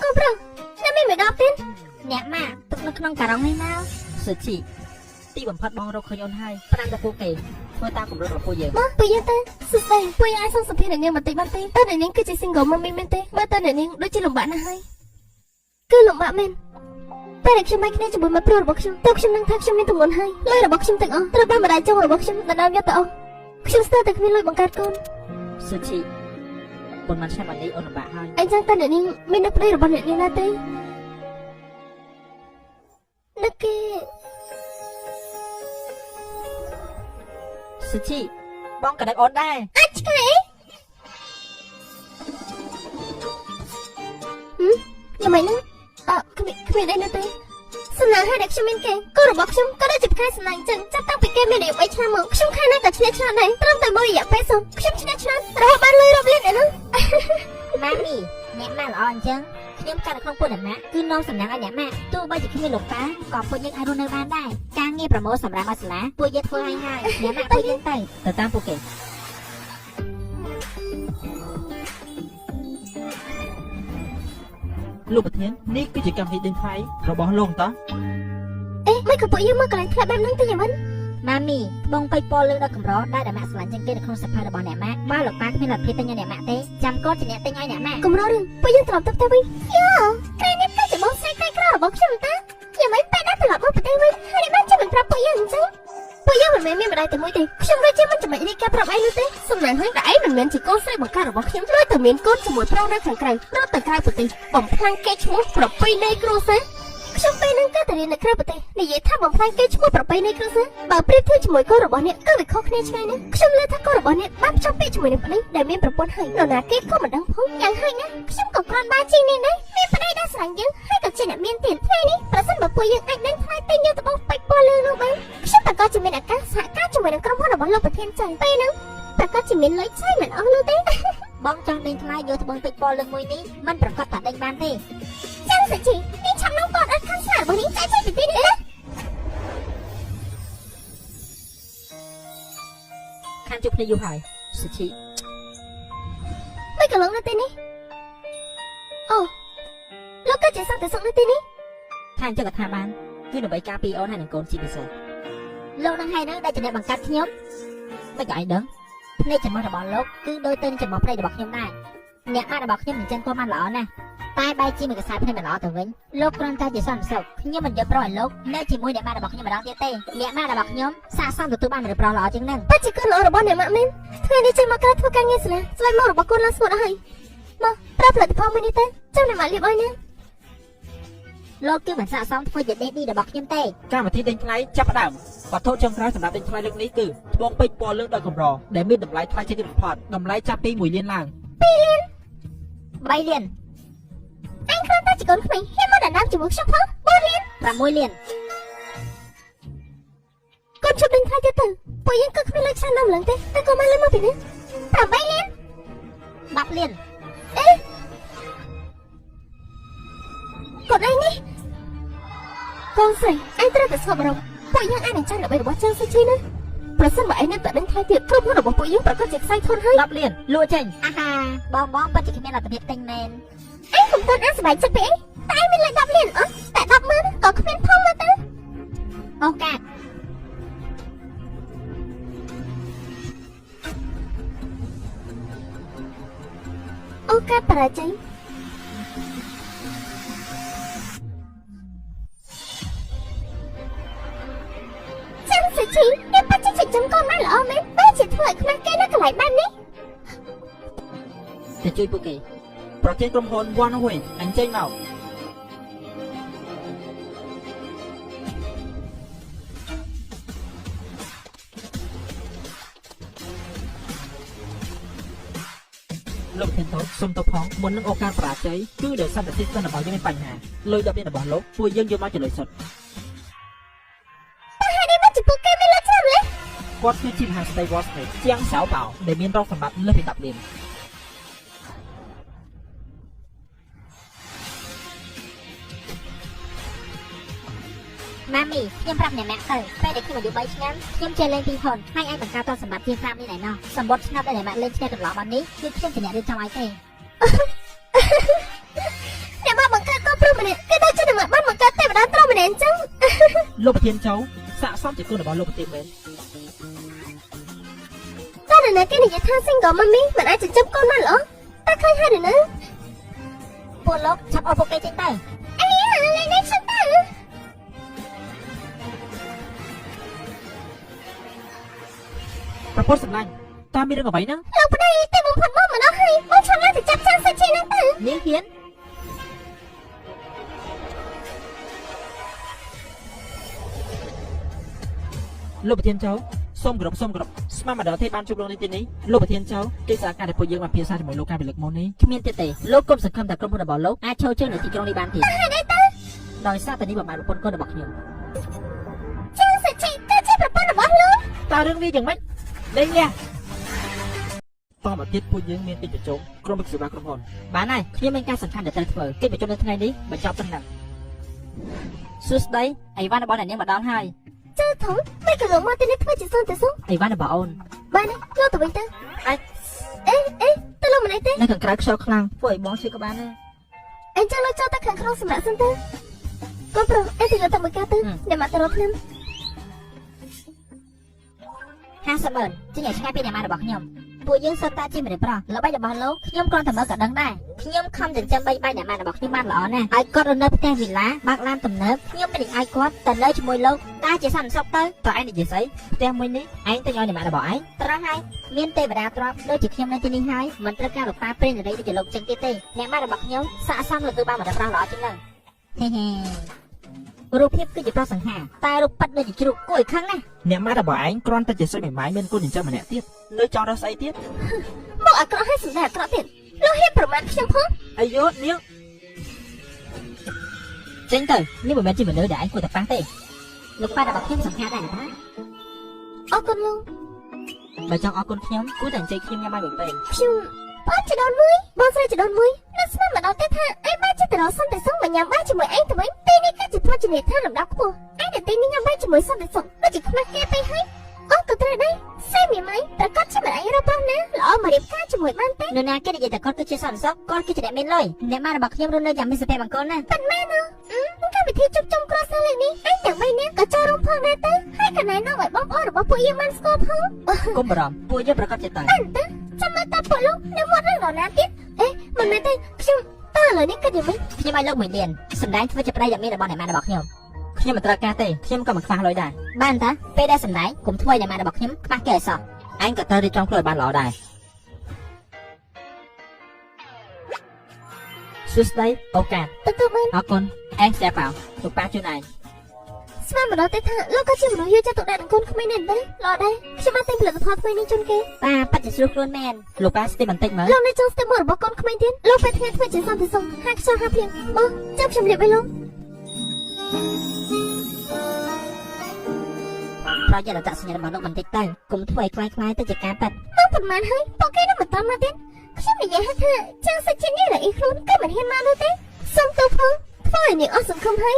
con pro nó mới mày đọc tin nhẹ mà tụi nó không cả rong hay nào សិទ្ធិទីបំផុតបងរកឃើញអូនហើយ5តែពួកគេធ្វើតាមគម្រោងរបស់ពួកយើង មកពួកយើងទៅសុស្ដីពួកយើងអាចសងសម្ភារនាងបន្តិចបានទេតើនាងគឺជា single mom មែនទេមើលតើនាងដូចជាលំបាកណាស់ហើយគឺលំបាកមែនតែខ្ញុំមិនគ្នាជាមួយមកប្រុសរបស់ខ្ញុំតែខ្ញុំនឹងថាខ្ញុំមានទម្ងន់ហើយលុយរបស់ខ្ញុំទាំងអស់ត្រូវបានម្ដាយចុងរបស់ខ្ញុំដណ្ដើមយកទៅអស់ខ្ញុំស្ទើរតែគ្មានលុយបង្កើតកូន សិទ្ធិប៉ុន្មានឆ្នាំនេះអូនលំបាកហើយ អញ្ចឹងតើនាងមាននឹកប្តីរបស់នាងណាទេនឹកគេ សិទ្ធិបងក៏នឹកអូនដែរ អាចឆ្កែយ៉ាងម៉េចហ្នឹងគ្មានអីនៅទេសំណាងឲ្យតែខ្ញុំមានគេកូនរបស់ខ្ញុំក៏ដូចជាផ្កាយសំណាងចឹងចាប់តាំងពីគេមានរយៈ3ឆ្នាំមកខ្ញុំខែណាក៏ឈ្នះឆ្នោតដែរត្រឹមតែមួយរយៈពេលសុំខ្ញុំឈ្នះឆ្នោតរហូតបានលុយរាប់លានឯនោះ ម៉ាមីអ្នកម៉ាក់ល្អអញ្ចឹងខ្ញុំកាត់នៅក្នុងពួកអ្នកម៉ាក់គឺនាំសំណាងឲ្យអ្នកម៉ាក់ទោះបីជាគ្មានលោកតាក៏ពួកយើងអាចរស់នៅបានដែរការងារប្រមូលសម្រាប់ឲ្យសាលាពួកយើងធ្វើឲ្យហើយអ្នកម៉ាក់ពួកយើងទៅ ទៅតាមពួកគេលោកប្រធាននេះគឺជាកម្មវិធីដេញថ្លៃរបស់លោកតោះ អេមិនក៏ពួកយើងមកកន្លែងផ្លែបែបហ្នឹងទេយ៉ាងម៉េច ម៉ាមីបងបៃប៉លលើដល់កម្រដែលអ្នកម៉ាក់ស្រឡាញ់ជាងគេនៅក្នុងសភៅរបស់អ្នកម៉ាក់បើលោកតាគ្មានលទ្ធភាពទិញឲ្យអ្នកម៉ាក់ទេចាំកូនជាអ្នកទិញឲ្យអ្នកម៉ាក់ គំររឿងពួកយើងត្រឡប់ទៅផ្ទះវិញយោក្រែនេះគឺជាបងស្រីក្រៃក្ររបស់ខ្ញុំតាយ៉ាងម៉េចបែរដល់ត្រឡប់មកប្រទេសវិញហើយបានជួយមិនប្រាប់ពួកយើងអញ្ចឹងពួកយើងមិនមែនមានម្ដាយតែមួយទេខ្ញុំដូចជាមិនចំណេញរីកាប្រាប់ឯងនោះទេសំណាងហើយតែឯងមិនមែនជាកូនស្រីបង្ការរបស់ខ្ញុំដូចតែមានកូនជាមួយប្រុសនៅខាងក្រៅដល់ទៅក្រៅប្រទេសបំផ្លាញគេឈ្មោះប្រពៃណីគ្រួសារខ្ញុំពេលហ្នឹងក៏ទៅរៀននៅក្រៅប្រទេសនិយាយថាបំផ្លាញគេឈ្មោះប្រពៃណីគ្រួសារបើប្រៀបធៀបជាមួយកូនរបស់អ្នកគឺវាខុសគ្នាឆ្ងាយណាស់ខ្ញុំលើថាកូនរបស់អ្នកបានភ្ជាប់ពាក្យជាមួយនឹងប្តីដែលមានប្រពន្ធហើយនរណាគេក៏មិនដឹងផងយ៉ាងហើយណាខ្ញុំក៏គ្រាន់បានជាងនេះដែរមានប្តីដែលស្រឡាញ់យើងហើយក៏ជាអ្នកមានtiềnថ្ងៃនេះប្រសិនបើពួកយើងអាចនឹងថ្លៃទិញយកទៅបោះពេជ្រពណ៌លឿងនោះបានខ្ញុំប្រកាសជាមានឱកាសសហការជាមួយនឹងក្រុមហ៊ុនរបស់លោកប្រធានចៃពេលហ្នឹងប្រកាសជាមានលុយឆៃមិនអស់នោះទេ បងចង់ដេញថ្លៃយកត្បូងពេជ្រប៉លលើមួយនេះมันប្រកាសថាដេញបានទេ ចាំសិជីនេះឆាប់នោះគាត់អត់ខាងស្អាតរបស់នេះតែចេះពីទីនេះណា ខានជួបគ្នាយូរហើយសិទ្ធិ មិនក៏ឡងនៅទីនេះអូលោកក៏ជាសត្វតែសក់នៅទីនេះ ថាអញ្ចឹងក៏ថាបានគឺដើម្បីការពារអូនហើយនឹងកូនជាពិសេស លោកនឹងហើយនឹងដែលជាអ្នកបង្កើតខ្ញុំ មិនក៏ឯងដឹង ភ្នែកចំមាស់របស់លោកគឺដូចទៅនឹងចំមាស់ភ្នែករបស់ខ្ញុំដែរអ្នកម៉ាក់របស់ខ្ញុំនឹងចិនគាត់បានល្អណាស់តែបែរជាមួយកខ្សែភ្នែកមិនល្អទៅវិញលោកគ្រាន់តែជាសន្តិសុខខ្ញុំមិនយកប្រុសឲ្យលោកនៅជាមួយអ្នកម៉ាក់របស់ខ្ញុំម្ដងទៀតទេអ្នកម៉ាក់របស់ខ្ញុំស័ក្តិសមទទួលបានមនុស្សប្រុសល្អជាងនឹង ប៉ាជាកូនល្អរបស់អ្នកម៉ាក់មែនថ្ងៃនេះចេញមកក្រៅធ្វើការងារសាលាស្វែងមករបស់កូនឡើងស្ងួតអស់ហើយមកប្រើផលិតផលមួយនេះទៅចាំអ្នកម៉ាក់លាបឲ្យណា លោកគឺមិនស័ក្តិសមធ្វើជា daddy របស់ខ្ញុំទេ កម្មវិធីដេញថ្លៃចាប់ផ្ដើមវត្ថុចុងក្រោយសម្រាប់ដេញថ្លៃលើកនេះគឺត្បូងពេជ្រពណ៌លឿងដល់កម្រដែលមានតម្លៃថ្លៃជាងគេបំផុតតម្លៃចាប់ពី1លានឡើង 3លាន អញគ្រាន់តែជាកូនក្មេងហ៊ានមកដណ្ដើមជាមួយខ្ញុំផង4លាន 6លាន កូនជប់ដេញថ្លៃទៀតទៅពួកយើងក៏គ្មានលុយឆានំឡើងទេតែក៏មកលុយមកពីនេះ8លាន 10លាន អេកូនឯងនេះកូនស្រីអញត្រូវតែស្ងប់អារម្មណ៍ពួកយើងអាចនឹងចាញ់ដើម្បីរបស់ចាងសុជីណាប្រសិនបើឯងនៅតែដេញថ្លៃទៀតក្រុមហ៊ុនរបស់ពួកយើងប្រកាសជាខ្សែធនហើយ 10លានលក់ចេញ អាហាបងពិតជាគ្មានលទ្ធភាពទិញមែន ឯងកុំតន់អាសប្បាយចិត្តពេកតែឯងមានលេខ10លានអត់តែ100000ក៏គ្មានផងមកទៅ អូកាស អូកាសបរាជ័យចាំសិជីអ្នកប៉ាជីចិញ្ចឹមកូនបានល្អមែនបើជាធ្វើឲ្យខ្មាស់គេនៅកន្លែងបាននេះ ទៅជួយពួកគេប្រធានក្រុមហ៊ុន One Way អញ្ជើញមកលោកធានតោសុំទៅផងមុននឹងឱកាសបរាជ័យគឺដោយសារតែទីស្ទនរបស់យើងមានបញ្ហាលុយ10លានរបស់លោកពួកយើងយកមកចំណុចសុទ្ធ តែហេតុអីមកចំពោះគេមានលុយច្រើនលេ គាត់គឺជាមហាស្ត្រី Wall Street ជាងសៅបោដែលមានទ្រព្យសម្បត្តិលើសពី10លាន ម៉ាមីខ្ញុំប្រាប់អ្នកម៉ាក់ទៅពេលដែលខ្ញុំអាយុ3ឆ្នាំខ្ញុំចេះលេងទីហ៊ុនហើយអាចបង្កើតទ្រព្យសម្បត្តិជាង5នេះដែរណោះសម្បត្តិឆ្នាំដែលអ្នកម៉ាក់លេងឈ្នះកន្លងមកនេះគឺខ្ញុំជាអ្នករៀបចំឲ្យទេ អ្នកមកប អញ្ចឹង លោកប្រធានចៅសាកសមជាគុណរបស់លោកប្រធានមែន តើអ្នកគេនិយាយថា single mommy មិនអាចចិញ្ចឹមកូនបានល្អតើឃើញហើយឬនៅ ពួកលោកឆាប់អស់ពួកគេចេញទៅ អីនេះខ្ញុំទៅ ប្រពន្ធសម្លាញ់តើមានរឿងអ្វីហ្នឹង លោកប្តីតែបំផុតមកមិនអស់ហើយបងឆ្លងទៅចាប់ចាងសាជីហ្នឹងទៅ នាងហ៊ាន លោកប្រធានចៅសូមគោរពស្មានម្ដងទេបានជួបលោកនៅទីនេះលោកប្រធានចៅកិច្ចសហការដែលពួកយើងបានភាសាជាមួយលោកកាលពីលើកមុននេះ គ្មានទៀតទេលោកកុំសង្ឃឹមតែក្រុមហ៊ុនរបស់លោកអាចចូលជើងនៅទីក្រុងនេះបានទៀត ហើយនេះទៅ ដោយសារតែនេះបំផាត់ប្រពន្ធកូនរបស់ខ្ញុំ ចាងសាជីគឺជាប្រពន្ធរបស់លោក តើរឿងវាយ៉ាងម៉េចដេញលះតមកទៀតពួកយើងមានកិច្ចប្រជុំក្រុមវិទ្យាក្រុមហ៊ុន បានហើយខ្ញុំមានការសំខាន់ដែលត្រូវធ្វើកិច្ចប្រជុំនៅថ្ងៃនេះបញ្ចប់ប៉ុណ្ណឹងសួស្ដីអីវ៉ាន់របស់អ្នកនាងមកដល់ហើយ ចៅធំមិនក៏លោកមកទីនេះធ្វើជាសន្តិសុខ អីវ៉ាន់របស់អូន បានលោកទៅវិញទៅអេទៅលោកមិនអីទេ នៅខាងក្រៅខ្យល់ខ្លាំងពួកឲ្យបងជួយក៏បានដែរ អញ្ចឹងលោកចូលទៅខាងក្នុងសម្រាប់សិនទៅកូនប្រុសអីទៅយកទៅមួយកាទៅអ្នកមកទៅរកខ្ញុំ 50ម៉ឺនជាញ៉ៃឆ្ងាយពីអ្នកម៉ារបស់ខ្ញុំពួកយើងសុទ្ធតែជាមនុស្សប្រុសល្បីរបស់លោកខ្ញុំគ្រាន់តែមើលក៏ដឹងដែរខ្ញុំខំចិញ្ចឹមបីបាច់អ្នកម៉ារបស់ខ្ញុំបានល្អណាស់ឲ្យគាត់រស់នៅផ្ទះវិឡាបើកឡានទំនើបខ្ញុំមិនឲ្យគាត់ទៅនៅជាមួយលោកតែជាសន្តិសុខទៅតើឯងនិយាយស្អីផ្ទះមួយនេះឯងទៅឲ្យអ្នកម៉ារបស់ឯងត្រង់ហើយមានទេវតាទ្រព្យដូចជាខ្ញុំនៅទីនេះហើយមិនត្រូវការលោកប៉ាព្រិនរីដូចជាលោកចឹងទៀតទេអ្នកម៉ារបស់ខ្ញុំស័ក្តិសមលើគឺបានមកដល់ប្រុសល្អជាងនឹងហេហេរូបភាពគឺជាប្រុសសង្ហាតែរូបប៉ិតដូចជាជ្រូកគួរឲ្យខឹងណាស់ អ្នកម៉ាក់របស់ឯងគ្រាន់តែជាសុយមេម៉ាយមានកូនចិញ្ចឹមម្នាក់ទៀតនៅចង់រកស្អីទៀត មកអាក្រក់ឲ្យសម្ដែងអាក្រក់ទៀតលោកហ៊ានប្រមាថខ្ញុំផង អាយយោនាង ចេញទៅនេះមិនមែនជាមនុស្សដែលឯងគួរតែប៉ះទេលោកប៉ារបស់ខ្ញុំសំខាន់ដែរណា អរគុណលោក បើចង់អរគុណខ្ញុំគួរតែអញ្ជើញខ្ញុំញ៉ាំបាយមួយពេល ខ្ញុំបងចដូនមួយបងស្រីចដូនមួយនៅស្មានមកដល់ទេថាឯងបានជាទៅរកសន្តិសុខមកញ៉ាំបាយជាមួយឯងទៅវិញទីនេះគឺជាភោជនីយដ្ឋានលំដាប់ខ្ពស់ឯងទៅទីនេះញ៉ាំបាយជាមួយសន្តិសុខដូចជាខ្មាស់គេពេកហើយអូក៏ត្រូវដែរសេមីម៉ៃប្រកាសជាមិនឯងរកបងណាល្អមករៀបការជាមួយបានទេ នរណាគេនិយាយតែគាត់គឺជាសន្តិសុខគាត់គឺជាអ្នកមានលុយអ្នកម៉ារបស់ខ្ញុំរស់នៅយ៉ាងមានសុភមង្គលណាស់ ប៉ិនមែនកម្មវិធីជប់ជុំគ្រួសារលើកនេះឯងទាំងបីនាក់ក៏ចូលរួមផងដែរទៅហើយកណែនាំឲ្យបងប្អូនរបស់ពួកយើងបានស្គាល់ផង កុំបារម្ភពួកយើងប្រកាសជាតើ ចាំមើលតាពួកលោកនៅមាត់រឿងនរណាទៀតមិនមែនទេខ្ញុំតើឥឡូវនេះគិតយ៉ាងម៉េច ខ្ញុំឲ្យលោក1លានសម្ដែងធ្វើជាប្តីដែលមានរបស់អ្នកម៉ារបស់ខ្ញុំខ្ញុំមិនត្រូវការទេខ្ញុំក៏មិនខ្វះលុយដែរបានតាពេលដែលសម្ដែងគុំធ្វើឲ្យអ្នកម៉ារបស់ខ្ញុំខ្វះគេឲ្យសោះឯងក៏ត្រូវរៀបចំខ្លួនឲ្យបានល្អដែរសួស្ដីអូកាស ទៅបាន អរគុណឯងស្រាប់អោលោកប៉ាជួយឯង ស្មានមកដល់ទេថាលោកក៏ជាមនុស្សយកចិត្តទុកដាក់នឹងកូនក្មេងដែរទេល្អដែរខ្ញុំបានទិញផលិតផលថ្មីនេះជូនគេ ប៉ាប៉ាច់ស្រួលខ្លួនមែនលោកប៉ាស្ទីបន្តិចមើល លោកនៅចង់ស្ទើរមករបស់កូនក្មេងទៀតលោកពេលថ្ងៃធ្វើជាសន្តិសុខហាក់ខ្យល់ហាក់ភ្លៀងបងចាំខ្ញុំរៀបឲ្យលោក ប្រយ័ត្នអត្តសញ្ញាណរបស់លោកបន្តិចទៅគុំធ្វើឲ្យคล้ายទៅជាការប៉ັດ មកប៉ុន្មានហើយពួកគេនឹងបន្តមកទៀតខ្ញុំនិយាយថាចាងសាច់ជាតិនេះរអីខ្លួនគេមិនហ៊ានមកនោះទេសុំទោសផងធ្វើឲ្យនាងអស់សង្ឃឹមហើយ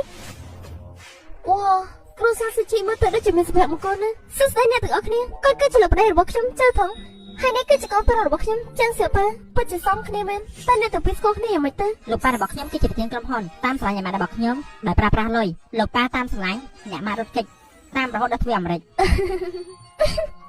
វ៉ាគ្រូសាស្ត្រសាច់ជាតិមកទៅដូចជាមានសុភមង្គលណាស់សួស្ដីអ្នកទាំងអស់គ្នាគាត់គឺជាលោកប្តីរបស់ខ្ញុំចៅថងហើយនេះគឺជាកូនប្រុសរបស់ខ្ញុំចាងសៀប៉ាពិតជាសមគ្នាមែនតែអ្នកទាំងពីរស្គាល់គ្នាយ៉ាងម៉េចទៅ លោកប៉ារបស់ខ្ញុំគឺជាប្រធានក្រុមហ៊ុនតាមស្រឡាញ់អ្នកម៉ារបស់ខ្ញុំដោយប្រើប្រាស់លុយលោកប៉ាតាមស្រឡាញ់អ្នកម៉ារត់គេចតាមរហូតដល់ធ្វើអាមេរិក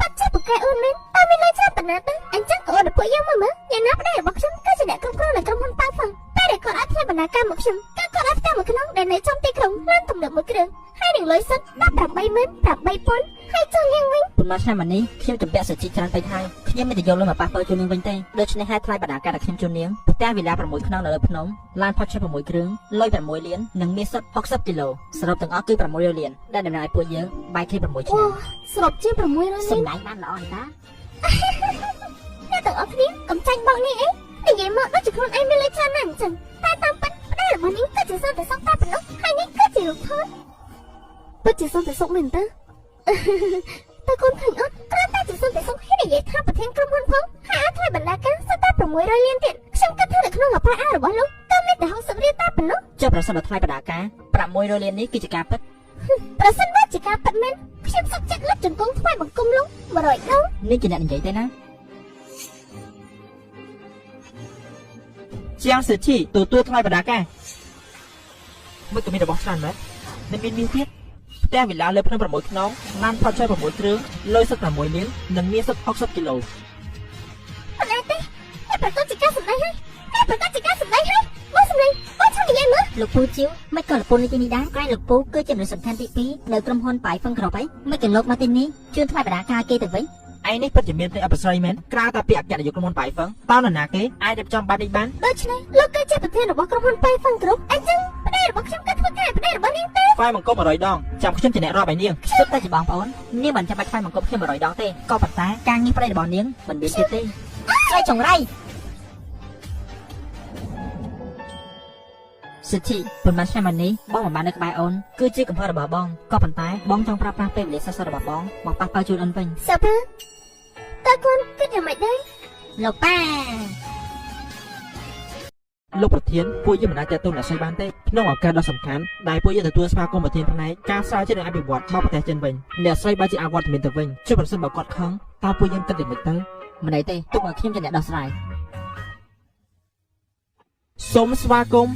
បាត់ចាប់ពូកែអូនមែនតែមានលុយច្រើនប៉ុណ្ណាទៅអញ្ចឹងក៏អូនដល់ពួកយើងមកមើលយ៉ាងណាប្តីរបស់ខ្ញុំគឺជាអ្នកគ្រប់គ្រងនៃក្រុមហ៊ុនប៉ាហ្វឹងពេលដែលគាត់អត់ធ្វើបណ្ណាការមកខ្ញុំក៏គាត់អត់ផ្ទះមួយក្នុងដែលនៅចំទីក្រុងឡានទំនើបមួយគ្រឿងហើយនឹងលុយសុទ្ធ18,000ហើយចុះលៀងវិញ ប៉ុន្មានឆ្នាំមកនេះខ្ញុំចម្ពាក់សាជីច្រើនពេកហើយខ្ញុំមិនទៅយកលុយមកប៉ះពាល់ជូននាងវិញទេដូច្នេះហើយថ្លៃបណ្ណាការដែលខ្ញុំជូននាងផ្ទះវិឡា6ខ្នងនៅលើភ្នំឡានផុត6គ្រឿងលុយ6លាននិងមាសសុទ្ធ60គីឡូសរុបទាំងអស់គឺ600លានដែលតំណាងឲ្យពួកយើងបាយគ្នា6ឆ្នាំ សរុបជា600លាន សម្ដែងបានល្អណាស់ អ្នកទាំងអស់គ្នាកុំចាញ់បងនេះអីនិយាយមកដូចជាខ្លួនឯងមានលុយច្រើនណាស់អញ្ចឹងតែតាមពិតប្តីរបស់នាងគឺជាសន្តិសុខតែប៉ុណ្ណោះហើយនេះគឺជារូបថតពិតជាសន្តិសុខមែនតើ តើកូនឃើញអត់គ្រាន់តែជាសន្តិសុខហើយនិយាយថាប្រធានក្រុមហ៊ុនផងហើយអត់ថ្លៃបណ្ណាការសុទ្ធតែ600លានទៀតខ្ញុំគិតថានៅក្នុងអបអររបស់លោកក៏មានតែ60រៀលតែប៉ុណ្ណោះ ចុះប្រសិនបើថ្លៃបណ្ណាការ600លាននេះគឺជាការពិត ប្រសិនបើជាការប៉ັດមែនខ្ញុំសុខចិត្តលុតជង្គង់ថ្វាយបង្គំលោក100ដង នេះជាអ្នកនិយាយទេណា ជាងសេដ្ឋីទទួលថ្លៃបណ្ដាការមិនក៏មានរបស់ច្រើនមែន នឹងមានមាសទៀតផ្ទះវិឡាលើភ្នំ6ខ្នងបានផុតចុយ6គ្រឿងលុយ16លាននិងមាស60គីឡូ អត់ទេតែប្រកាសជាការសម្ដែងហើយតែប្រកាសជាការសម្ដែងហើយមកសម្ដែងមកជួយនិយាយមើល លោកពូជីវមិនក៏លោកពូនេះទីនេះដែរក្រែងលោកពូគឺជាមនុស្សសំខាន់ទី2នៅក្រុមហ៊ុនប៉ៃហ្វឹងគ្រប់អីមិនក៏លោកមកទីនេះជួនថ្លៃបដាការគេទៅវិញ ឯនេះពិតជាមានតែអបស្រីមែនក្រៅតែពីអគ្គនាយកក្រុមហ៊ុនប៉ៃហ្វឹងតើនរណាគេអាចរៀបចំបែបនេះបាន ដូច្នេះលោកគឺជាប្រធានរបស់ក្រុមហ៊ុនប៉ៃហ្វឹងគ្រប់អញ្ចឹងប្តីរបស់ខ្ញុំក៏ធ្វើការប្តីរបស់នាងទេ ថ្វាយបង្គំ100ដងចាំខ្ញុំជាអ្នករាប់ឲ្យនាង ស្ទើរតែជាបងប្អូននាងមិនចាំបាច់ថ្វាយបង្គំខ្ញុំ100ដងទេក៏ប៉ុន្តែការងារប្តីរបស់នាងមិនមានទៀតទេស្រីចង្រៃសិទ្ធិប៉ុន្មានឆ្នាំនេះបងមិនបាននៅក្បែរអូនគឺជាកំហុសរបស់បងក៏ប៉ុន្តែបងចង់ប្រើប្រាស់ពេលវេលាសោះរបស់បងមកប៉ះប៉ៅជូនអូនវិញ សាប់តើកូនគិតយ៉ាងម៉េចដែរ លោកប៉ា លោកប្រធានពួកយើងមិនអាចតេតូនអ្នកស្រីបានទេក្នុងឱកាសដ៏សំខាន់ដែលពួកយើងទទួលស្វាគមន៍ប្រធានផ្នែកការស្រាវជ្រាវនិងអភិវឌ្ឍមកប្រទេសចិនវិញអ្នកស្រីបានជាអវត្តមានទៅវិញជិះប្រសិនបើគាត់ខឹងតើពួកយើងគិតយ៉ាងម៉េចទៅ មិនអីទេទុកឲ្យខ្ញុំជាអ្នកដោះស្រាយ សូមស្វាគមន៍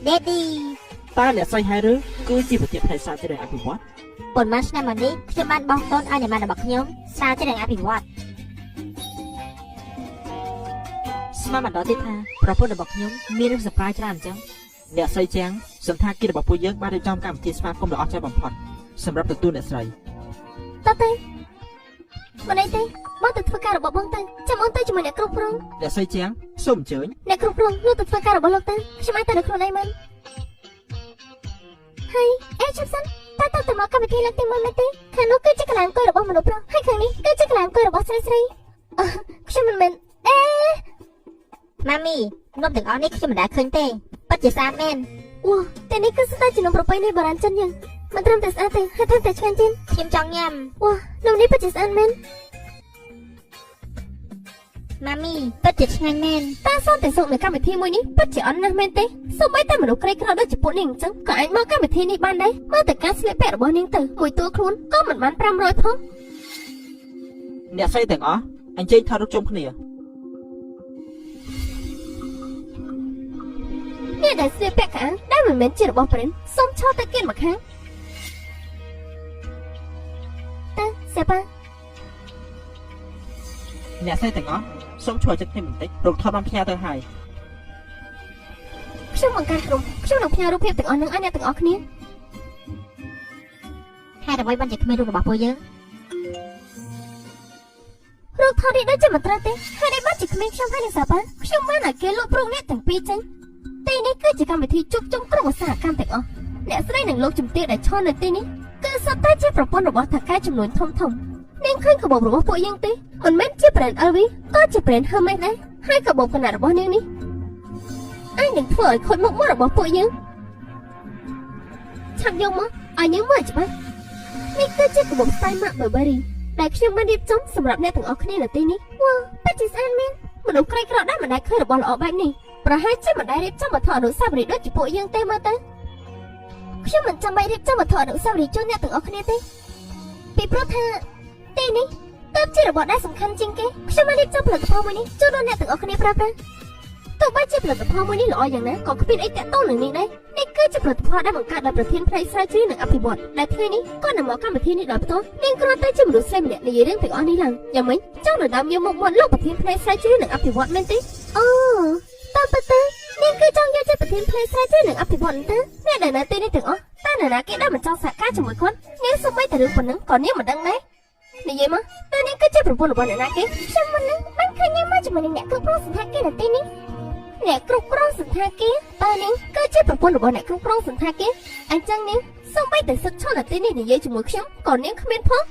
Daddy តើអ្នកស្រីហើយឬគឺជាប្រធានផ្នែកស្រាវជ្រាវនិងអភិវឌ្ឍ ប៉ុន្មានឆ្នាំមកនេះខ្ញុំបានបោះតូនឲ្យអ្នកម៉ាក់របស់ខ្ញុំស្រាវជ្រាវនិងអភិវឌ្ឍស្មានមិនដល់ទេថាប្រពន្ធរបស់ខ្ញុំមានរឿងសប្បាយច្រើនអញ្ចឹង អ្នកស្រីជាងសន្តាគាររបស់ពួកយើងបានរៀបចំកម្មវិធីស្វាគមន៍ដ៏អស្ចារ្យបំផុតសម្រាប់ទទួលអ្នកស្រី តើទេមិនអីទេបងទៅធ្វើការរបស់បងទៅចាំអូនទៅជាមួយអ្នកគ្រប់គ្រង អ្នកស្រីជាងសូមអញ្ជើញ អ្នកគ្រប់គ្រងលោកទៅធ្វើការរបស់លោកទៅខ្ញុំអាចទៅនៅខ្លួនឯងមិនហើយអេចាប់សិនតើទៅមកកម្មវិធីឡើងទី1មែនទេខាងនោះគឺជាកន្លែងអង្គុយរបស់មនុស្សប្រុសហើយខាងនេះគឺជាកន្លែងអង្គុយរបស់ស្រីស្រីខ្ញុំមិនមែនអេ ម៉ាមីនំទាំងអស់នេះខ្ញុំមិនដែលឃើញទេពិតជាស្អាតមែន វ៉ាតែនេះគឺស្ទើរជានំប្រពៃណីបុរាណចិនយ៉ាងមិនត្រឹមតែស្អាតទេហើយថែមទាំងឆ្ងាញ់ទៀត ខ្ញុំចង់ញ៉ាំ វ៉ានំនេះពិតជាស្អាតមែន ម៉ាមីពិតជាឆ្ងាញ់មែន តើសន្តិសុខនៅកម្មវិធីមួយនេះពិតជាអន់ណាស់មែនទេសូម្បីតែមនុស្សក្រីក្រដូចជាពួកនាងអញ្ចឹងក៏អាចមកកម្មវិធីនេះបានដែរមើលតែការស្លៀកពាក់របស់នាងទៅមួយតួខ្លួនក៏មិនបាន500ផង អ្នកស្រីទាំងអស់អញ្ជើញថតរូបជុំគ្នា នេះដែលស្លៀកពាក់ខាងដែលមិនមែនជារបស់ព្រិនសូមឈរទៅគៀនមកខាងតើសេប៉ា អ្នកស្រីទាំងអស់សូមជួយចិត្តខ្ញុំបន្តិចរូបថតបានផ្ញើទៅហើយ ខ្ញុំបង្កើតក្រុមខ្ញុំនឹងផ្ញើរូបភាពទាំងអស់នឹងឲ្យអ្នកទាំងអស់គ្នា ហេតុអ្វីបានជាគ្មានរូបរបស់ពួកយើង រូបថតនេះដូចជាមិនត្រូវទេហើយដែលបានជាគ្មានខ្ញុំហើយនឹងសេប៉ាខ្ញុំបានឲ្យគេលក់ព្រោះអ្នកទាំងពីរចឹងទីនេះគឺជាកម្មវិធីជួបជុំក្រុមឧស្សាហកម្មទាំងអស់អ្នកស្រីនិងលោកជំទាវដែលឈរនៅទីនេះគឺសុទ្ធតែជាប្រពន្ធរបស់ថៅកែចំនួនធំធំនាងឃើញកាបូបរបស់ពួកយើងទេមិនមែនជាប្រេនអលវីក៏ជាប្រេនហឺមែនដែរហើយកាបូបកណ្ដាលរបស់នាងនេះអាចនឹងធ្វើឲ្យខូចមុខមាត់របស់ពួកយើងឆាប់យកមកឲ្យនាងមើលច្បាស់នេះគឺជាកាបូបស្ទាយម៉ាក់បឺរីដែលខ្ញុំបានរៀបចំសម្រាប់អ្នកទាំងអស់គ្នានៅទីនេះវ៉ាពិតជាស្អាតមែនមនុស្សក្រីក្រដែលមិនដែលឃើញរបស់ល្អបែបនេះប្រហែលជាមិនដែលរៀបចំវត្ថុអនុស្សាវរីយ៍ដូចជាពួកយើងទេមើលទៅខ្ញុំមិនចាំបាច់រៀបចំវត្ថុអនុស្សាវរីយ៍ជូនអ្នកទាំងអស់គ្នាទេពីព្រោះថាទីនេះទើបជារបស់ដែលសំខាន់ជាងគេខ្ញុំបានរៀបចំផលិតផលមួយនេះជូនដល់អ្នកទាំងអស់គ្នាប្រើប្រាស់ទោះបីជាផលិតផលមួយនេះល្អយ៉ាងណាក៏គ្មានអីទាក់ទងនឹងនេះដែរនេះគឺជាផលិតផលដែលបង្កើតដោយប្រធានផ្នែកស្រាវជ្រាវនិងអភិវឌ្ឍដែលថ្ងៃនេះក៏នឹងមកកម្មវិធីនេះដោយផ្ទាល់នាងគ្រាន់តែជាមនុស្សស្រីម្នាក់និយាយរឿងទាំងអស់នេះឡើងយ៉ាងម៉េចចង់ដណ្ដើមយកមុខមាត់លោកប្រធានផ្នែកស្រាវជ្រាវនិងអភិវឌ្ឍមែនទេអូតើប៉ាតានាងគឺចង់យកជាប្រធានផ្នែកស្រាវជ្រាវនិងអភិវឌ្ឍទេអ្នកដែលនៅទីនេះទាំងអស់តើនរណាគេដែលមិនចង់សហការជាមួយគាត់នាងសូម្បីតែរឿងប៉ុណ្ណឹងក៏នាងមិនដឹងដែរនិយាយមកតើនាងគឺជាប្រពន្ធរបស់អ្នកណាគេខ្ញុំមិនដឹងបានឃើញនាងមកជាមួយនឹងអ្នកគ្រប់គ្រងសន្តាគារនៅទីនេះអ្នកគ្រប់គ្រងសន្តាគារតើនាងគឺជាប្រពន្ធរបស់អ្នកគ្រប់គ្រងសន្តាគារអញ្ចឹងនាងសូម្បីតែសឹកឈរនៅទីនេះនិយាយជាមួយខ្ញុំក៏នាងគ្មានផង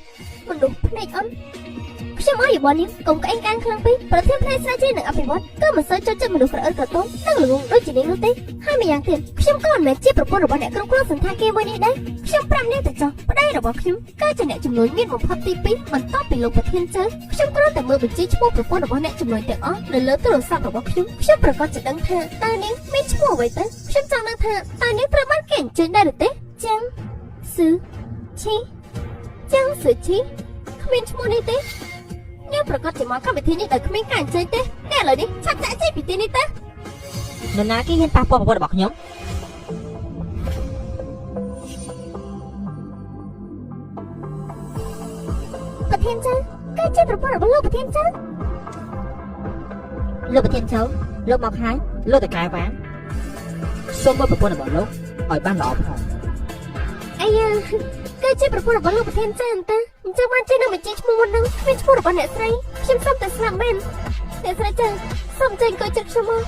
មនុស្សភ្នែកអន់ខ្ ខ្ញុំអស់យោបល់នេះកុំក្អេងកាងខ្លាំងពេកប្រធានផ្នែកស្រាវជ្រាវនិងអភិវឌ្ឍក៏មិនសូវចូលចិត្តមនុស្សក្រអឺតក្រទមនិងល្ងងដូចជានាងនោះទេហើយម្យ៉ាងទៀតខ្ញុំក៏មិនមែនជាប្រពន្ធរបស់អ្នកគ្រប់គ្រងសន្តាគារមួយនេះដែរខ្ញុំប្រាប់នាងទៅចុះប្តីរបស់ខ្ញុំគឺជាអ្នកជំនួយមានបំផុតទី2បន្ទាប់ពីលោកប្រធានចៅខ្ញុំគ្រាន់តែមើលបញ្ជីឈ្មោះប្រពន្ធរបស់អ្នកជំនួយទាំងអស់នៅលើទូរស័ព្ទរបស់ខ្ញុំប្រកាសជាដឹងថាតើនាងមានឈ្មោះអ្វីទៅខ្ញុំចង់ដឹងថាតើនាងត្រូវបានគេអញ្ជើញដែរឬទេចាំស៊ឺឈីចាំស៊ឺឈីគ្មានឈ្មោះនេះទេនាងប្រកាសជាមកកម្មវិធីនេះដោយគ្មានការអញ្ជើញទេតែឥឡូវនេះឆាប់ចាក់ចេញពីទីនេះទៅ នរណាគេហ៊ានប៉ះពាល់ប្រពន្ធរបស់ខ្ញុំ ប្រធានចៅគឺជាប្រពន្ធរបស់លោកប្រធានចៅ លោកប្រធានចៅលោកមកហើយលោកតកែវ៉ាសូមមើលប្រពន្ធរបស់លោកឲ្យបានល្អផង អាយ៉ាគឺជាប្រពន្ធរបស់លោកប្រធានចៅអញ្ចឹងបានចេញនៅបញ្ជីឈ្មោះមុននឹងមានឈ្មោះរបស់អ្នកស្រីខ្ញុំសុំតែស្លាប់មែនអ្នកស្រីចៅសុំចេញក៏ចិត្តខ្ញុំមក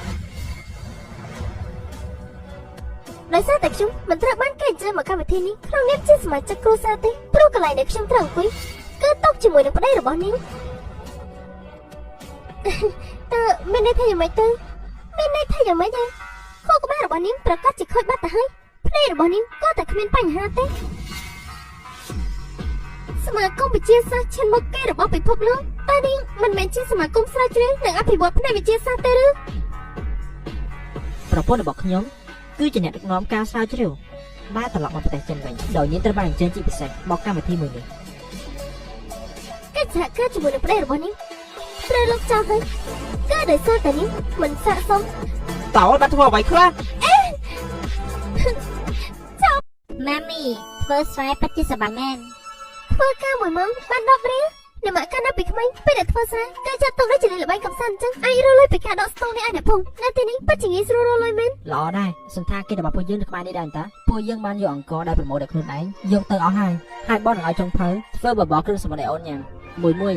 ដោយសារតែខ្ញុំមិនត្រូវបានគេអញ្ជើញមកកម្មវិធីនេះក្នុងនាមជាសមាជិកគ្រួសារទេព្រោះកន្លែងដែលខ្ញុំត្រូវអង្គុយគឺតកជាមួយនឹងប្តីរបស់នាងតើមានន័យថាយ៉ាងម៉េចទៅមានន័យថាយ៉ាងម៉េចទេខួរក្បាលរបស់នាងប្រកាសជាខូចបាត់ទៅហើយភ្នែករបស់នាងក៏តែគ្មានបញ្ហាទេសមាគមវិទ្យាសាស្ត្រឈានមុខគេរបស់ពិភពលោកតើនាងមិនមែនជាសមាគមស្រាវជ្រាវនិងអភិវឌ្ឍផ្នែកវិទ្យាសាស្ត្រទេឬ ប្រពន្ធរបស់ខ្ញុំគឺជាអ្នកដឹកនាំការស្រាវជ្រាវបានត្រឡប់មកប្រទេសចិនវិញដោយនាងត្រូវបានអញ្ជើញជាពិសេសមកកម្មវិធីមួយនេះ កិច្ចសហការជាមួយនឹងប្តីរបស់នាងត្រូវលោកចោលហើយក៏ដោយសារតែនាងមិនស័ក្តិសម តើអូនបានធ្វើអ្វីខ្លះ ម៉ាមីធ្វើស្រែពិតជាសប្បាយមែន ធ្វើការ1ម៉ោងបាន10រៀលអ្នកមកកាន់ដល់ពីក្មេងពេលដែលធ្វើស្រែក៏ចាត់ទុកដូចជាល្បែងកំសាន្តអញ្ចឹងអាចរលុយពីការដកស្ទងនេះឲ្យអ្នកភូមិនៅទីនេះពិតជាងាយស្រួលរលុយមែន ល្អដែរសន្តាគាររបស់ពួកយើងនៅក្បែរនេះដែរតាពួកយើងបានយកអង្គដែលប្រមូលដោយខ្លួនឯងយកទៅអស់ហើយហើយបងនឹងឲ្យចុងភៅធ្វើបបរគ្រឿងសម្បត្តិឲ្យអូនញ៉ាំមួយ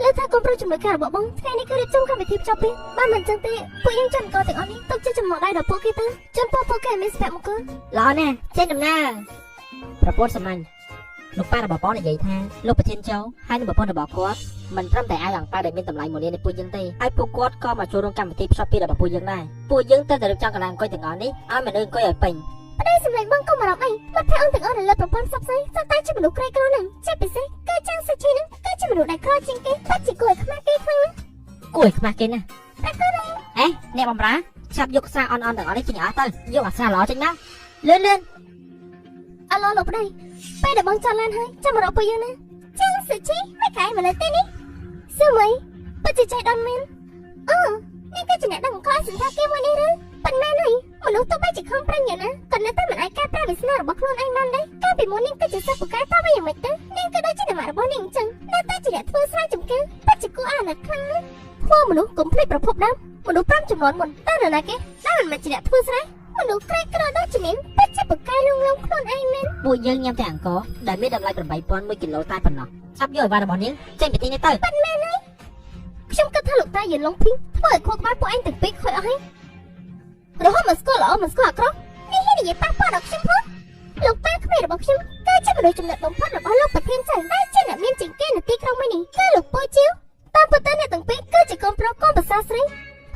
លើថាកូនប្រុសជំនួយការរបស់បងថ្ងៃនេះគឺរៀបចំកម្មវិធីភ្ជាប់ពាក្យបានមិនអញ្ចឹងទេពួកយើងចង់កទាំងអស់នេះទុកជាចំណងដៃដល់ពួកគេទៅចំពោះពួកគេមានសុភមង្គល ល្អណាស់ចេញដំណើរប្រពន្ធសម្លាញ់លោកប៉ារបស់បងនិយាយថាលោកប្រធានចៅហើយនឹងប្រពន្ធរបស់គាត់មិនត្រឹមតែឲ្យអង្គប៉ាដែលមានតម្លៃ1លាននៃពួកយើងទេហើយពួកគាត់ក៏មកចូលរួមកម្មវិធីភ្ជាប់ពាក្យរបស់ពួកយើងដែរពួកយើងត្រូវតែរៀបចំកន្លែងអង្គុយទាំងអស់នេះឲ្យមនុស្សអង្គុយឲ្យពេញ ប្តីសម្លេងបងកុំបារម្ភអីមិត្តភក្តិអូនទាំងអស់នៅលើប្រព័ន្ធផ្សព្វផ្សាយសុទ្ធតែជាមនុស្សក្រីក្រនឹងជាពិសេសគឺចាំងសុជីនឹងគឺជាមនុស្សដែលក្រជាងគេពិតជាគួរឲ្យខ្មាស់គេខ្លាំងណាស់ គួរឲ្យខ្មាស់គេណាស់អេអ្នកបំរើឆាប់យកសារអន់ទាំងអស់នេះចេញអស់ទៅយកអាសារល្អចេញមកលឿន អឡលោកប្តីពេលដែលបងចង់ឡានហើយចាំមករកពួកយើងណាចាំងសុជីមិនកាយមកលើទីនេះសួរមីពិតជាใจដន់មែនអូនេះគឺជាអ្នកដឹងខ្លាំងសន្តាគារមួយនេះឬប៉ុន្មានហើយមនុស្សទោះបីជាខំប្រឹងយ៉ាងណាក៏នៅតែមិនអាចកែប្រែវាសនារបស់ខ្លួនឯងបានដែរកាលពីមុននាងគឺជាសិស្សពូកែតវិញយ៉ាងម៉េចទៅនាងក៏ដូចជាអ្នករបស់នាងអញ្ចឹងនៅតែជាអ្នកធ្វើស្រែចម្ការពិតជាគួរអាណិតខ្លាំងណាស់ធ្វើមនុស្សកុំភ្លេចប្រភពដើមមនុស្ស5ចំនួនមុនតើនរណាគេដែលមិនមែនជាអ្នកធ្វើស្រែមនុស្សក្រីក្រដូចជានាងពិតជាពូកែលងខ្លួនឯងមែន ពួកយើងញ៉ាំតែអង្គដែលមានតម្លៃ8001គីឡូតែប៉ុណ្ណោះឆាប់យកឲ្យបានរបស់នាងចេញពីទីនេះទៅ ខ្ញុំគិតថាលោកតាយានឡុងភីងធ្វើឲ្យខួរក្បាលពួកឯងទាំងពីរខូចអស់ហើយរហូតមកស្គាល់ល្អមកស្គាល់អាក្រក់នេះហ៊ាននិយាយប៉ះពាល់ដល់ខ្ញុំផងលោកតាក្មេងរបស់ខ្ញុំគឺជាមនុស្សចំណិតបំផុតរបស់លោកប្រធានចៅតែជាអ្នកមានជាងគេនៅទីក្រុងមួយនេះគឺលោកពូជាវតាមពិតទៅអ្នកទាំងពីរគឺជាកូនប្រុសកូនប្រសាស្រី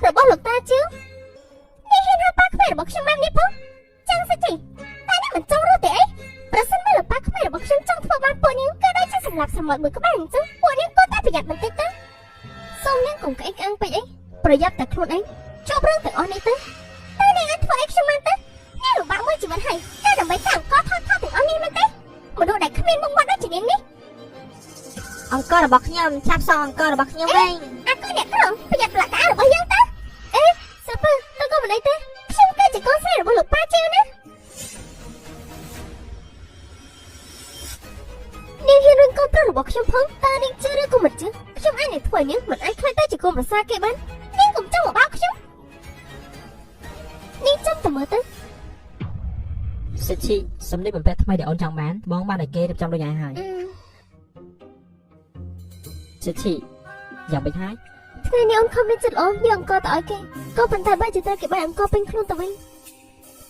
របស់លោកតាជាវនេះហ៊ានហៅប៉ាក្មេងរបស់ខ្ញុំបែបនេះផងចាំសិចតែនេះមិនចង់រត់ទេអីប្រសិនបើលោកប៉ាក្មេងរបស់ខ្ញុំចង់ធ្វើបានពួកនាងក៏ដូចជាសម្រាប់សម្លុតមួយក្បាលអញ្ចឹងពួកនាងក៏តែប្រយ័ត្នបន្តិចទៅ សូមនាងកុំក្អេកក្អាងពេកអីប្រយ័ត្នតែខ្លួនឯងជប់រឿងទាំងអស់នេះទៅតែនាងអាចធ្វើអីខ្ញុំបានទៅនាងលំបាកមួយជីវិតហើយតែដើម្បីតាមកោថតទាំងអស់នេះមែនទេមនុស្សដែលគ្មានមុខមាត់ដូចជានាងនេះ អង្គរបស់ខ្ញុំឆាប់សងអង្គរបស់ខ្ញុំវិញ អាគឺអ្នកក្រប្រយ័ត្នប្រឡាក់ការបស់យើងទៅអេសើពើទៅក៏មិនអីទេខ្ញុំគឺជាកូនស្រីរបស់លោកប៉ាជាវណានាងហ៊ានរឿងកូនប្រុសរបស់ខ្ញុំផងតើនាងជឿឬក៏មិនជឿខ្ញុំអាចនឹងធ្វើឲ្យនាងមិនអាចខ្លាចទៅជាកូនប្រសាគេបាននាងកុំចង់មកបោកខ្ញុំនាងចាំតែមើលទៅ សិទ្ធិសម្លេងបំពេញថ្មីដែលអូនចង់បានបងបានឲ្យគេរៀបចំដូចយ៉ាងហើយសិទ្ធិយ៉ាងមិនហើយ ថ្ងៃនេះអូនខំមានចិត្តល្អយកអង្គទៅឲ្យគេក៏ប៉ុន្តែបើជាតែគេបានអង្គពេញខ្លួនទៅវិញ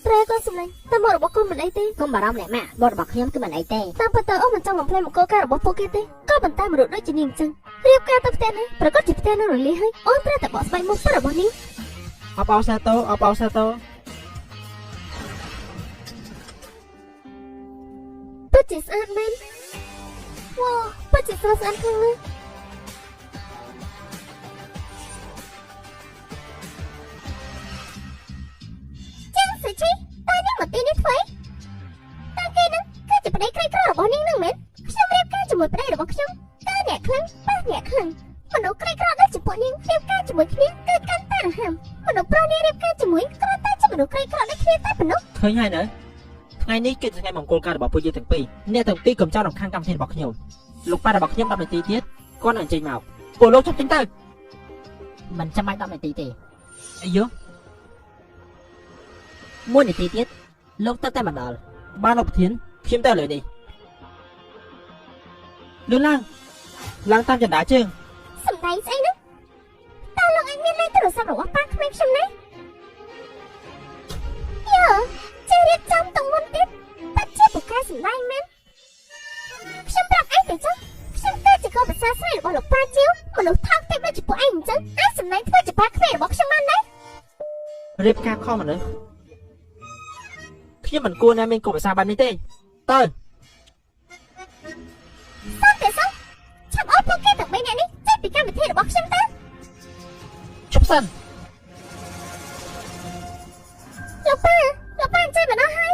ប្រែក៏សម្លាញ់តែមករបស់កូនមិនអីទេ កុំបារម្ភអ្នកម៉ាក់បទរបស់ខ្ញុំគឺមិនអីទេ តាមពិតទៅអូនមិនចង់បំផ្លាញមកកលការរបស់ពួកគេទេក៏ បន្តែមនុស្សដូចជានាងចឹងរៀបការទៅផ្ទះណាប្រកាសជាផ្ទះនៅរលាហើយអូនត្រូវតែបកស្បែកមុខរបស់នាង អបអោសាតូអបអោសាតូ ពិតជាស្អាតមែនវ៉ាពិតជាស្អាតខ្លាំងណាស់ចឹងសិជីតើនាងមកទីនេះធ្វើតើគេនឹងគឺជាប្តីក្រីក្ររបស់នាងនឹងមែនខ្ញុំរៀបការជាមួយប្តីរបស់ខ្ញុំតើអ្នកខ្លាំងប៉ះអ្នកខ្លាំងមនុស្សក្រីក្រដូចជាពួកនាងរៀបការជាមួយគ្នាគឺកាន់តែរហាំមនុស្សប្រុសនាងរៀបការជាមួយគ្រាន់តែជាមនុស្សក្រីក្រដូចគ្នាតែប៉ុណ្ណោះ ឃើញហើយនៅថ្ងៃនេះគឺជាថ្ងៃមង្គលការរបស់ពួកយើងទាំងពីរអ្នកទាំងពីរកុំចោលរំខានកម្មវិធីរបស់ខ្ញុំលោកប៉ារបស់ខ្ញុំ10នាទីទៀតគាត់នឹងអញ្ជើញមកពួកលោកចាប់ចេញទៅ មិនចាំបាច់10នាទីទេ អីយោ 1នាទីទៀតលោកទៅតែមកដល់ បានលោកប្រធានខ្ញុំទៅលើនេះលឿនឡើងតាមចន្ទាជើង សំដែងស្អីហ្នឹងតើលោកអាចមានលេខទូរស័ព្ទរបស់ប៉ាក្មេងខ្ញុំណាយោចេះរៀបចំទាំងមុនទៀតប៉ាជាពូកែសំដែងមែនខ្ញុំប្រាប់ឯងទៅចុះខ្ញុំគឺជាកូនប្រសាស្រីរបស់លោកប៉ាជាវមនុស្សថោកតិចដូចជាពួកឯងអញ្ចឹងអាចសំដែងធ្វើជាប៉ាក្មេងរបស់ខ្ញុំបានដែរ រៀបការខំមនុស្សខ្ញុំមិនគួរណាមានកុំភាសាបែបនេះទេតើ សោះតែសោះឆាប់អស់ពួកគេទាំង3នាក់នេះចេញពីកម្មវិធីរបស់ខ្ញុំទៅ ជប់សិន លោកប៉ាអញ្ចឹងមកដល់ហើយ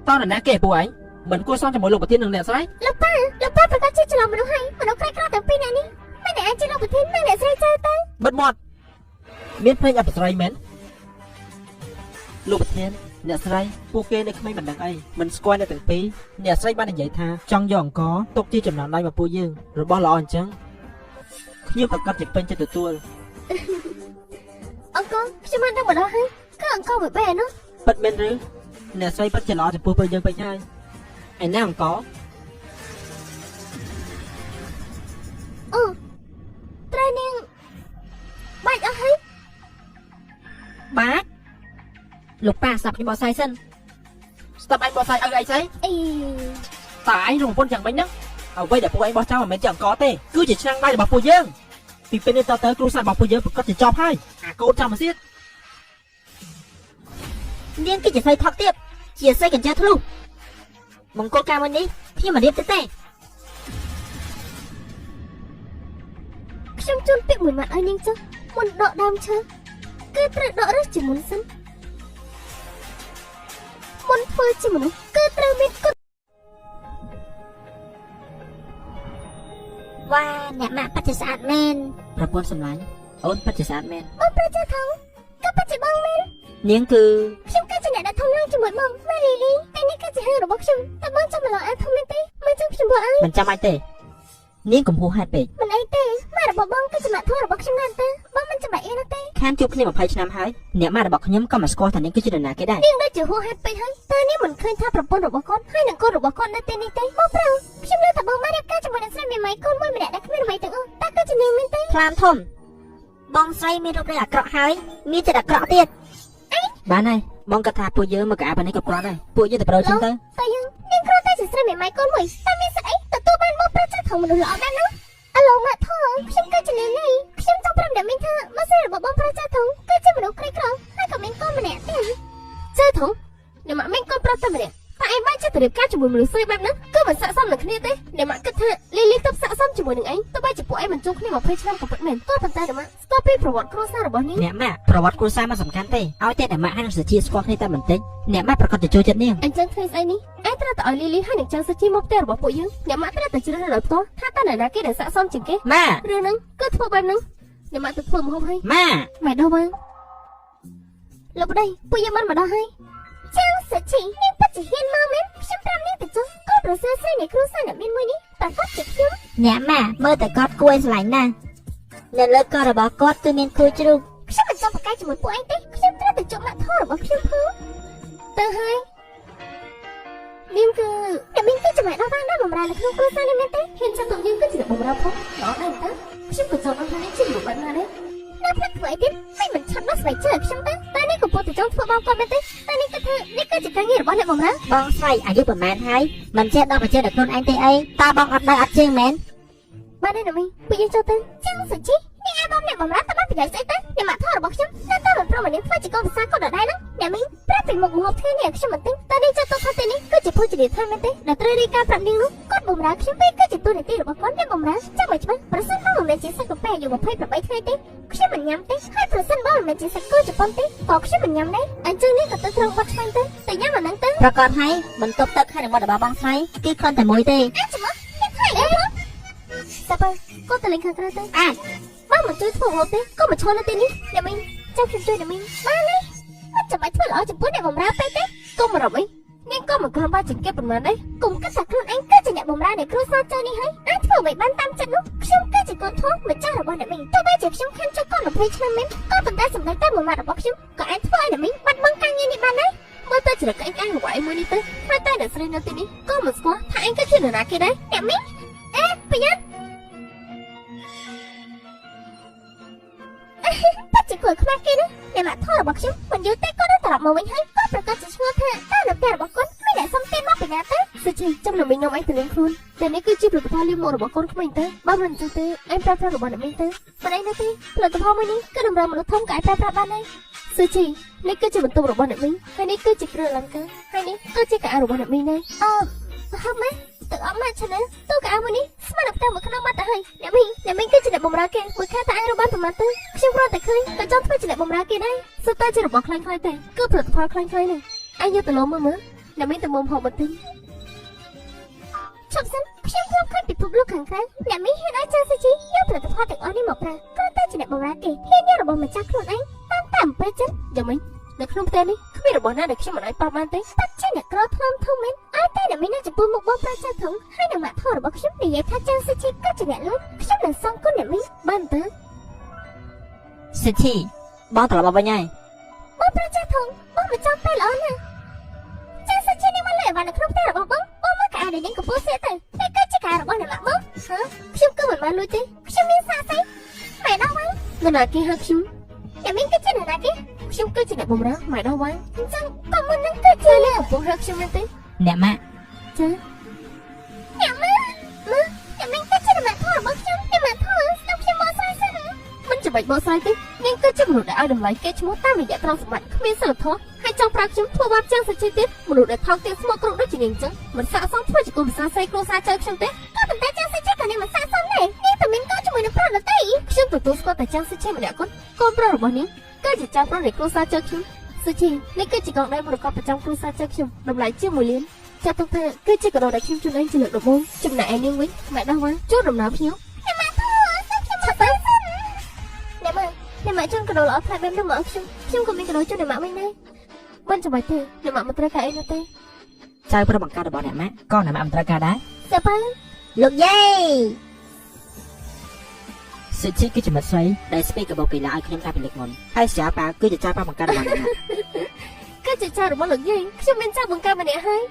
តើនរណាគេពួកឯងមិនគួរសងជាមួយលោកប្រធាននិងអ្នកស្រី លោកប៉ាប្រកាសជាច្រឡំមនុស្សហើយមនុស្សក្រីក្រទាំងពីរនាក់នេះមិនដែលអាចជាលោកប្រធាននិងអ្នកស្រីចើទៅ បិទមាត់មានភ្លេងអបស្រីមែនលោកប្រធានអ្នកស្រីពួកគេនៅក្មេងមិនដឹងអីមិនស្គាល់អ្នកទាំងពីរអ្នកស្រីបាននិយាយថាចង់យកអង្គទុកជាចំណងដៃរបស់ពួកយើងរបស់ល្អអញ្ចឹងខ្ញុំប្រកាសជាពេញចិត្តទទួល អង្គខ្ញុំបានដឹងមកដល់ហើយគឺអង្គមួយបែរនោះ ពិតមែនឬអ្នកស្រីពិតជាល្អចំពោះពួកយើងពេកហើយឯណាអង្គ អូត្រូវនាងបាច់អស់ហើយ បាទ លោកប៉ាស្ដាប់ខ្ញុំបកស្រាយសិន ស្ដាប់ឯងបោះស្រាយឲ្យឯងស្អី អី តើឯងរំពន្ធយ៉ាងម៉េចហ្នឹងអ្វីដែលពួកឯងបោះចោលមិនមែនជាអង្គទេគឺជាឆ្នាំងដៃរបស់ពួកយើងពីពេលនេះតទៅគ្រូសាស្ត្ររបស់ពួកយើងប្រកាសជាចប់ហើយអាកូនចាំមកទៀត នាងគឺជាស្រីថោកទៀតជាស្រីកញ្ចើធ្លុះមង្គលការមួយនេះខ្ញុំមិនរៀបទេ ខ្ញុំជូនពាក្យមួយម៉ាត់ឲ្យនាងចុះមុនដកដើមឈើគឺត្រូវដករឹសជាមុនសិនមុនធ្វើជាមនុស្សគឺត្រូវមានគុណ វ៉ាអ្នកម៉ាក់ពិតជាស្អាតមែនប្រពន្ធសម្លាញ់អូនពិតជាស្អាតមែន បងប្រជាថងក៏ពិតជាបងមែន នាងគឺ ខ្ញុំគឺជាអ្នកដែលធំឡើងជាមួយបងម៉ាលីលីតែនេះគឺជារឿងរបស់ខ្ញុំតែបងចាំមកឡងអាធំមែនទេមកចឹងខ្ញុំบอกឲ្យ មិនចាំបាច់ទេនាងកំហួសហេតុពេក មិនអីទេម៉ារបស់បងគឺជាម៉ាក់ធំរបស់ខ្ញុំណាស់ទេបងមិនចាំបាច់អីណាទេ ខានជួបគ្នា20ឆ្នាំហើយអ្នកម៉ាក់របស់ខ្ញុំក៏មិនស្គាល់ថានាងគឺជានរណាគេដែរ នាងដូចជាហួសហេតុពេកហើយតើនាងមិនឃើញថាប្រពន្ធរបស់គាត់ហើយនឹងកូនរបស់គាត់នៅទីនេះទេបងប្រុសខ្ញុំលើថាបងបានរៀបការជាមួយនឹងស្រីមេម៉ៃកូនមួយម្នាក់ដែលគ្មានអ្វីទាំងអស់តើគឺជានាងមែនទេ ខ្លាមធំបងស្រីមានរូបរាងអាក្រក់ហើយមានចិត្តអាក្រក់ទៀតបានហើយបងគាត់ថាពួកយើងមកកៅអៅប៉ុណ្ណេះក៏គ្រាន់ដែរពួកយើងទៅប្រូចឹងទៅ តែយើងនាងគ្រាន់តែជាស្រីមេម៉ៃកូនមួយតែមានសិទ្ធិអីទទួលបានបងប្រុសចាស់ធំមនុស្សល្អដែរណាអាឡូម៉ាក់ថងខ្ញុំគឺជានាងនេះខ្ញុំចង់ប្រាប់អ្នកមីងថាមកស្រីរបស់បងប្រុសចាស់ធំគឺជាមនុស្សក្រីក្រហើយក៏មានកូនម្នាក់ទៀតចាស់ធំអ្នកម៉ាក់មានកូនប្រុសតែម្នាក់តែឯងបានចិត្តទៅរៀបការជាមួយមនុស្សស្រីបែបហ្នឹងគឺមិនស័ក្តិសមនឹងគ្នាទេអ្នកម៉ាក់គិតថាលីលីទៅស័ក្តិសមជាមួយនឹងឯងទោះបីជាពួកឯងមិនជួបគ្នា20ឆ្នាំក៏ពិតមែនក៏ប៉ុន្តែអ្នកម៉ាក់ស្គាល់ពីប្រវត្តិគ្រួសាររបស់នាង អ្នកម៉ាក់ប្រវត្តិគ្រួសារមិនសំខាន់ទេឲ្យតែអ្នកម៉ាក់ហើយនឹងសុជាស្គាល់គ្នាតែបន្តិចអ្នកម៉ាក់ប្រកាសទៅចូលចិត្តនាង អញ្ចឹងថ្ងៃស្អីនេះឯងត្រូវតែឲ្យលីលីហើយនឹងចៅសុជីមកផ្ទះរបស់ពួកយើងអ្នកម៉ាក់ត្រូវតែជ្រើសរើសដោយផ្ទាល់ថាតើអ្នកណាគេដែលស័ក្តិសមជាងគេ ម៉ាក់ រឿងហ្នឹងគឺធ្វើបែបហ្នឹងអ្នកម៉ាក់ទៅធ្វើម្ហូបហើយ ម៉ាក់ ម៉ែដល់មកលោកប្តីពួកយើងបានមកដល់ហើយចៅសុជីនាងពិតជាហ៊ានមកមែនខ្ញុំប្រាប់នាងទៅចុះក៏ប្រសើរស្រីនៃគ្រួសារអ្នកមានមួយនេះប្រកាសជាខ្ញុំ អ្នកម៉ាក់មើលតែគាត់គួរឲ្យស្រឡាញ់ណាស់នៅលើករបស់គាត់គឺមានគួរជ្រូក ខ្ញុំមិនចង់ប្រកែកជាមួយពួកឯងទេខ្ញុំត្រូវតែជួបម៉ាក់ធំរបស់ខ្ញុំផងទៅហើយនាងគឺអ្នកមានគឺជាម៉ែដល់បានដែរបំរើនៅក្នុងគ្រួសារនេះមែនទេហ៊ានចាំទៅយើងគឺជាអ្នកបំរើផងដល់ដែរតើខ្ញុំក៏ចង់ដឹងថានេះជារូបបែបណាដែរនៅផ្នែកធ្វើអីទៀតមិនឆាប់ដោះស្បែកជើខ្ញុំទេតែនេះក៏ពុតទៅចង់ធ្វើបោកគាត់មែនទេតែនេះគឺថានេះគឺជាការងាររបស់អ្នកបំរើ បងស្រីអាយុប្រហែលហើយមិនចេះដល់ប្រជែងដល់ខ្លួនឯងទេអីតើបងអត់ដៅអត់ជើងមែន បានទេណាមីពួកយើងចូលទៅចឹងសុជីនេះអាបងអ្នកបំរើតបានពីដល់ស្អីទៅអ្នកមកថតរបស់ខ្ញុំនៅតែមិនប្រមនេះធ្វើជាកូនភាសាគាត់ដដែលហ្នឹងអ្នកមីប្រាប់ពីមុខម្ហូបថ្ងៃនេះខ្ញុំមិនទិញតើនេះចាត់ទុកថាទីនេះគឺជាភោជនីយដ្ឋានមែនទេដែលត្រូវរៀបការប្រាប់នាងនោះគាត់បំរើខ្ញុំពេលគឺជាទូនីតិរបស់គាត់អ្នកបំរើចាំមិនច្បាស់ប្រសិនបើមិនមែនជាសាច់កាហ្វេយក28ថ្ងៃទេខ្ញុំមិនញ៉ាំទេហើយប្រសិនបើមិនមែនជាសាច់គោជប៉ុនទេក៏ខ្ញុំមិនញ៉ាំដែរអញ្ចឹងនេះក៏ទៅត្រង់បាត់ឆ្ងាញ់ទៅតែញ៉ាំអាហ្នឹងទៅ ប្រកាសហើយបន្ទប់ទឹកហើយនឹងមាត់របស់បងស្រីគឺគ្រាន់តែមួយទេ អាចចាំមកថ្ងៃអីមកសាប់គាត់ទៅលេងខាងក្រៅទៅអាចមកមកជួយធ្វើហូបទេក៏មកឈរនៅទីនេះអ្នកមីចាំខ្ញុំជួយអ្នកមីបានទេមិនចាំបាច់ធ្វើល្អចំពោះអ្នកបំរើពេកទេកុំរំអីនាងក៏មិនគ្រាន់បើជាគេប៉ុន្មានដែរកុំគិតថាខ្លួនឯងគឺជាអ្នកបំរើនៃគ្រួសារចៅនេះហើយអាចធ្វើអ្វីបានតាមចិត្តនោះខ្ញុំគឺជាកូនធំម្ចាស់របស់អ្នកមីទោះបីជាខ្ញុំខំចុកកូន20ឆ្នាំមែនក៏ប៉ុន្តែសម្ដេចតែបំរើរបស់ខ្ញុំក៏អាចធ្វើឲ្យអ្នកមីបាត់បង់ការងារនេះបានដែរមើលទៅជាកឯងឯងរវល់មួយនេះទៅហើយតែអ្នកស្រីនៅទីនេះក៏មិនស្គាល់ថាឯងគឺជានរណាគេដែរអ្នកមីអេប្រយ័ត្នតែជាគាត់ខ្មាស់គេណាអ្នកមកថតរបស់ខ្ញុំមិនយល់ទេគាត់ទៅត្រឡប់មកវិញហើយក៏ប្រកាសជាឆ្ងល់ថាតើនៅផ្ទះរបស់គាត់មានអ្នកសំទានមកពីណាទៅសុជីចាំនៅមីខ្ញុំឯងទៅលេងខ្លួនតែនេះគឺជាផលិតផលលាបមុខរបស់កូនក្មេងទៅបើមិនចឹងទេឯងប្រើប្រាស់របស់អ្នកមីទៅមិនអីនោះទេផលិតផលមួយនេះគឺតម្រូវមនុស្សធំក៏អាចប្រើប្រាស់បានដែរសុជីនេះគឺជាបន្ទប់របស់អ្នកមីហើយនេះគឺជាគ្រឿងអលង្ការហើយនេះគឺជាកៅអៅរបស់អ្នកមីដែរអូហឹមម៉េចទឹកអត់មកឆានទូកៅមួយនេះស្មើនឹងផ្ទះមួយក្នុងបាត់ទៅហើយអ្នកមីគឺជាអ្នកបំរើគេមួយខែតែឯងរកបានប្រមាណទៅខ្ញុំគ្រាន់តែឃើញក៏ចង់ធ្វើជាអ្នកបំរើគេដែរសុទ្ធតែជារបស់ខ្លាំងៗទេគឺផលិតផលខ្លាំងៗនេះឯងយកទៅលំមើលអ្នកមីទៅមុំហូបបន្តិចឈប់សិនខ្ញុំគ្រាន់ឃើញពិភពលោកខាងក្រៅអ្នកមីហ៊ានឲ្យចាស់សុជីយកផលិតផលទាំងអស់នេះមកប្រើគ្រាន់តែជាអ្នកបំរើគេហ៊ានយករបស់ម្ចាស់ខ្លួនឯងតាមអំពើចិត្តយ៉ាងម៉េចនៅក្នុងផ្ទះនេះគ្មានរបស់ណាដែលខ្ញុំមិនអាចប៉ះបានទេតាត់ជាអ្នកក្រធំធំមែនឲ្យតែអ្នកមានចំពោះមុខបងប្រាចាធំហើយនឹងមកថតរបស់ខ្ញុំនិយាយថាចាស់សុជីក៏ជាអ្នកលួចខ្ញុំនឹងសងគុណអ្នកមីបានទៅ សិទ្ធិបងត្រឡប់មកវិញហើយ បងប្រាចាធំបងមិនចង់ទៅល្អណាស់ចាស់សុជីនេះមកលើបាននៅក្នុងផ្ទះរបស់បងមកកៅដែលយើងកំពុងស្ទើរទៅតែគឺជាកៅរបស់អ្នកមកបងខ្ញុំគឺមិនបានលួចទេខ្ញុំមានសាស័យម៉ែដល់វិញនរណាគេហៅខ្ញុំអ្នកមីគឺជានរណាគេខ្ញុំគឺជាអ្នកបំរើម៉ែដល់វិញអញ្ចឹងក៏មុននឹងគឺជាអ្នកកំពុងហៅខ្ញុំមែនទេ អ្នកម៉ាក់ ចាអ្នកម៉ាក់អ្នកមីគឺជាអ្នកថតរបស់ខ្ញុំអ្នកម៉ាក់ថតស្ដាប់ខ្ញុំមកស្រាយសិនមិនចាំបាច់បកស្រាយទេនាងគឺជាមនុស្សដែលឲ្យតម្លៃគេឈ្មោះតាមរយៈត្រង់សម្បត្តិគ្មានសិលធម៌ហើយចង់ប្រាប់ខ្ញុំធ្វើបាបជាងសុជីទៀតមនុស្សដែលថោកទាបស្មោកគ្រោកដូចជានាងអញ្ចឹងមិនស័ក្តិសមធ្វើជាគុំភាសាស្រីគ្រួសារចៅខ្ញុំទេក៏ប៉ុន្តែចាស់សុជីក៏នាងមិនស័ក្តិសមដែរនាងតែមានកូនជាមួយនឹងប្រុសដទៃខ្ញុំទទួលស្គាល់តែចាស់សុជីម្នាក់គត់កូនប្រុសរបស់នាងគឺជាចៅប្រុសនៃគ្រួសារចៅខ្ញុំសុជីនេះគឺជាកងដៃមរកតប្រចាំគ្រួសារចៅខ្ញុំតម្លៃជា1លានចាត់ទុកថាគឺជាកដោដែលខ្ញុំជូនឯងជាលើកដំបូងចំណែកឯនាងវិញម៉ែដោះវិញជួបដំណើរភ្ញៀវអ្នកម៉ាក់ធូខ្ញុំឆាប់ទៅអ្នកម៉ាក់ជូនកដោល្អខ្លាំងបែបនោះមកខ្ញុំក៏មានកដោជូនអ្នកម៉ាក់វិញដែរមិនចាំបាច់ទេអ្នកម៉ាក់មិនត្រូវការអីនោះទេ ចៅប្រុសបង្កើតរបស់អ្នកម៉ាក់ក៏អ្នកម៉ាក់មិនត្រូវការដែរ សើប៉ា លោកយាយសិទ្ធិគឺជាមិត្តស្រីដែលស្ពីកកាបូកីឡាឲ្យខ្ញុំតាំងពីលើកមុនហើយស្រាប៉ាគឺជាចៅប្រុសបង្កើតរបស់អ្នកម៉ាក់ គឺជាចៅរបស់លោកយាយខ្ញុំមានចៅបង្កើតម្នាក់ហើយ